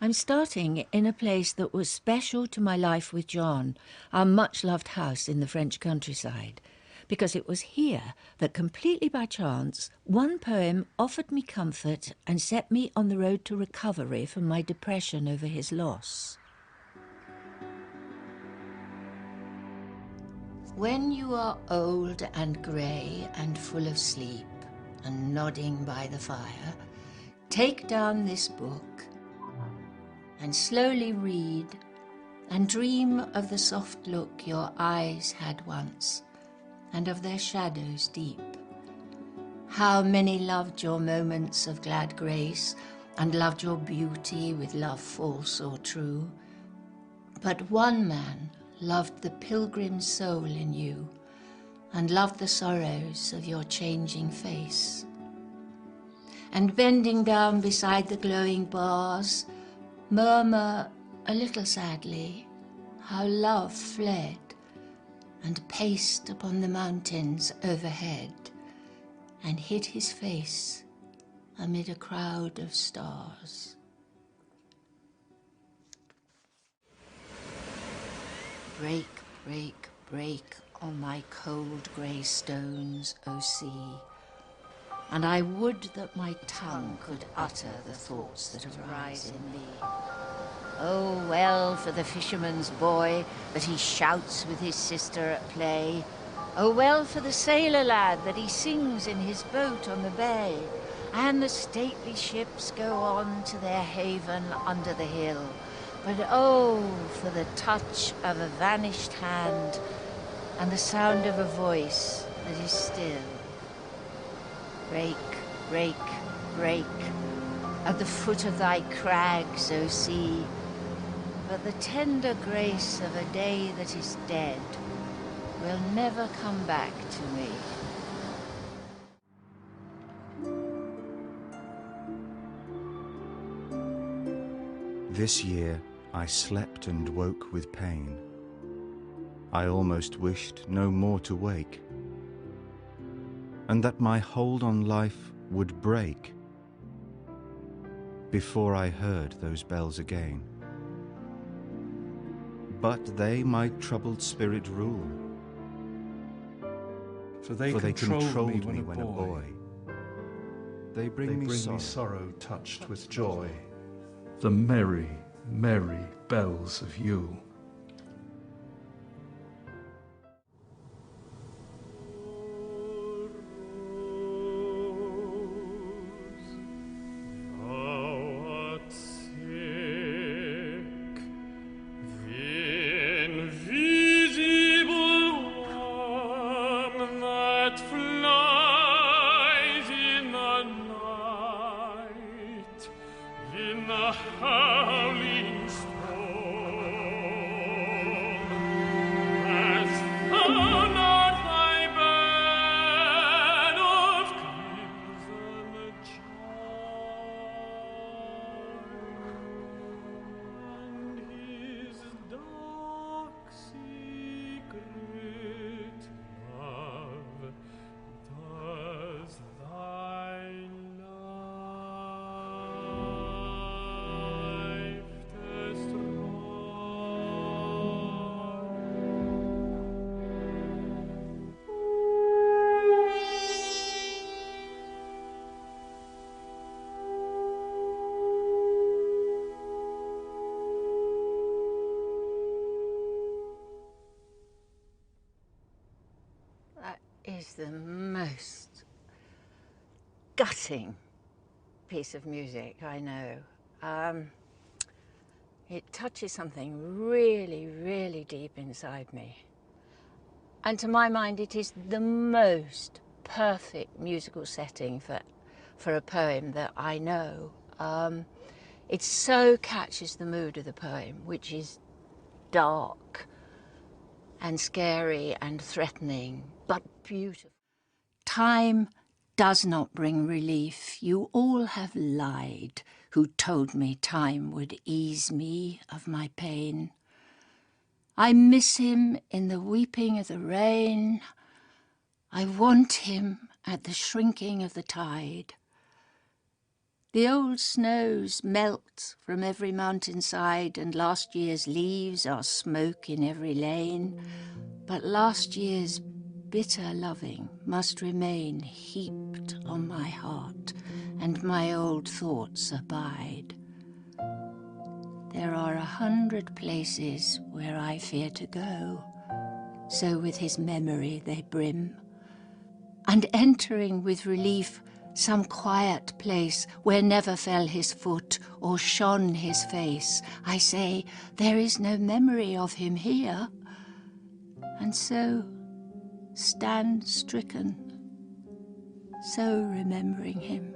I'm starting in a place that was special to my life with John, our much-loved house in the French countryside, because it was here that, completely by chance, one poem offered me comfort and set me on the road to recovery from my depression over his loss. When you are old and grey and full of sleep and nodding by the fire, take down this book and slowly read and dream of the soft look your eyes had once and of their shadows deep. How many loved your moments of glad grace and loved your beauty with love false or true. But one man loved the pilgrim soul in you and loved the sorrows of your changing face. And bending down beside the glowing bars, murmur a little sadly how love fled and paced upon the mountains overhead and hid his face amid a crowd of stars. Break, break, break on my cold grey stones, O sea, and I would that my tongue could utter the thoughts that arise in me. Oh, well for the fisherman's boy that he shouts with his sister at play. Oh, well for the sailor lad that he sings in his boat on the bay. And the stately ships go on to their haven under the hill. But oh, for the touch of a vanished hand and the sound of a voice that is still. Break, break, break at the foot of thy crags, O sea, but the tender grace of a day that is dead will never come back to me. This year I slept and woke with pain. I almost wished no more to wake, and that my hold on life would break before I heard those bells again. But they my troubled spirit rule, for they controlled me when a boy. They bring me sorrow touched with joy, the merry, merry bells of you. Is the most gutting piece of music I know. It touches something really, really deep inside me. And to my mind, it is the most perfect musical setting for a poem that I know. It so catches the mood of the poem, which is dark and scary and threatening, but beautiful. Time does not bring relief. You all have lied, who told me time would ease me of my pain. I miss him in the weeping of the rain. I want him at the shrinking of the tide. The old snows melt from every mountainside, and last year's leaves are smoke in every lane. But last year's bitter loving must remain heaped on my heart, and my old thoughts abide. There are 100 places where I fear to go, so with his memory they brim. And entering with relief some quiet place where never fell his foot or shone his face, I say, there is no memory of him here. And so stand stricken, so remembering him.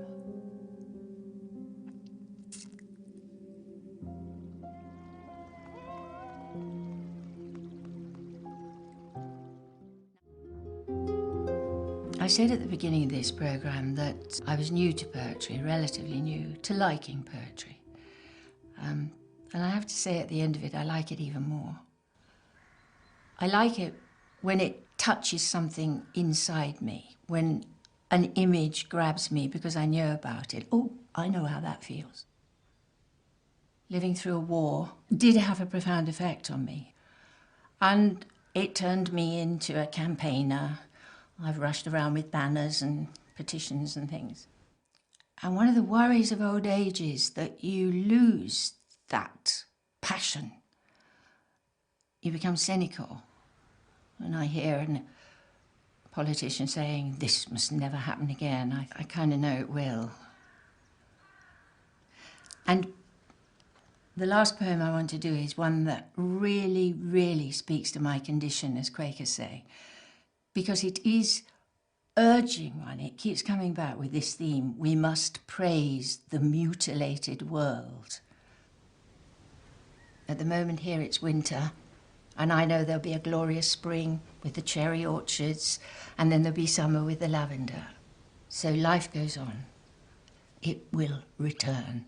I said at the beginning of this programme that I was new to poetry, relatively new to liking poetry. And I have to say at the end of it, I like it even more. I like it when it touches something inside me, when an image grabs me because I know about it. Oh, I know how that feels. Living through a war did have a profound effect on me. And it turned me into a campaigner. I've rushed around with banners and petitions and things. And one of the worries of old age is that you lose that passion. You become cynical. When I hear a politician saying, this must never happen again, I kind of know it will. And the last poem I want to do is one that really, really speaks to my condition, as Quakers say, because it is urging one. It keeps coming back with this theme. We must praise the mutilated world. At the moment here it's winter, and I know there'll be a glorious spring with the cherry orchards, and then there'll be summer with the lavender. So life goes on. It will return.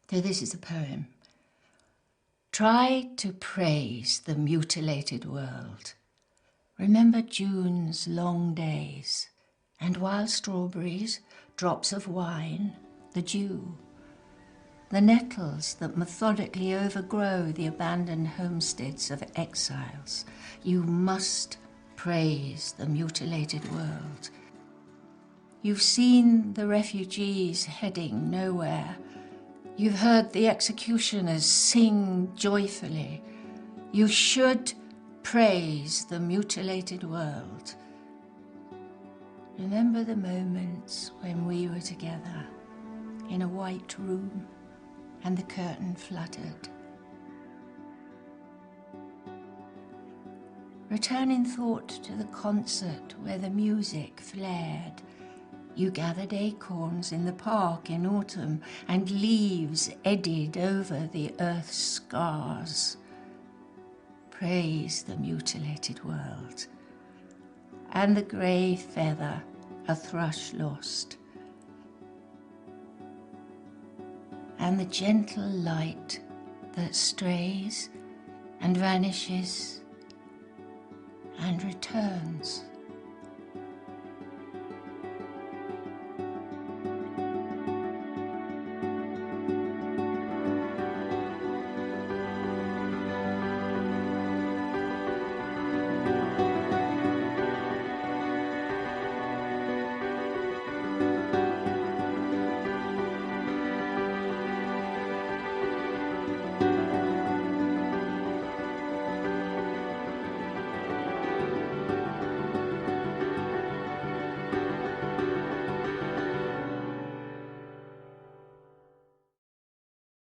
So this is a poem. Try to praise the mutilated world. Remember June's long days, and wild strawberries, drops of wine, the dew, the nettles that methodically overgrow the abandoned homesteads of exiles. You must praise the mutilated world. You've seen the refugees heading nowhere. You've heard the executioners sing joyfully. You should praise the mutilated world. Remember the moments when we were together in a white room and the curtain fluttered. Return in thought to the concert where the music flared. You gathered acorns in the park in autumn, and leaves eddied over the earth's scars. Praise the mutilated world, and the grey feather a thrush lost, and the gentle light that strays and vanishes and returns.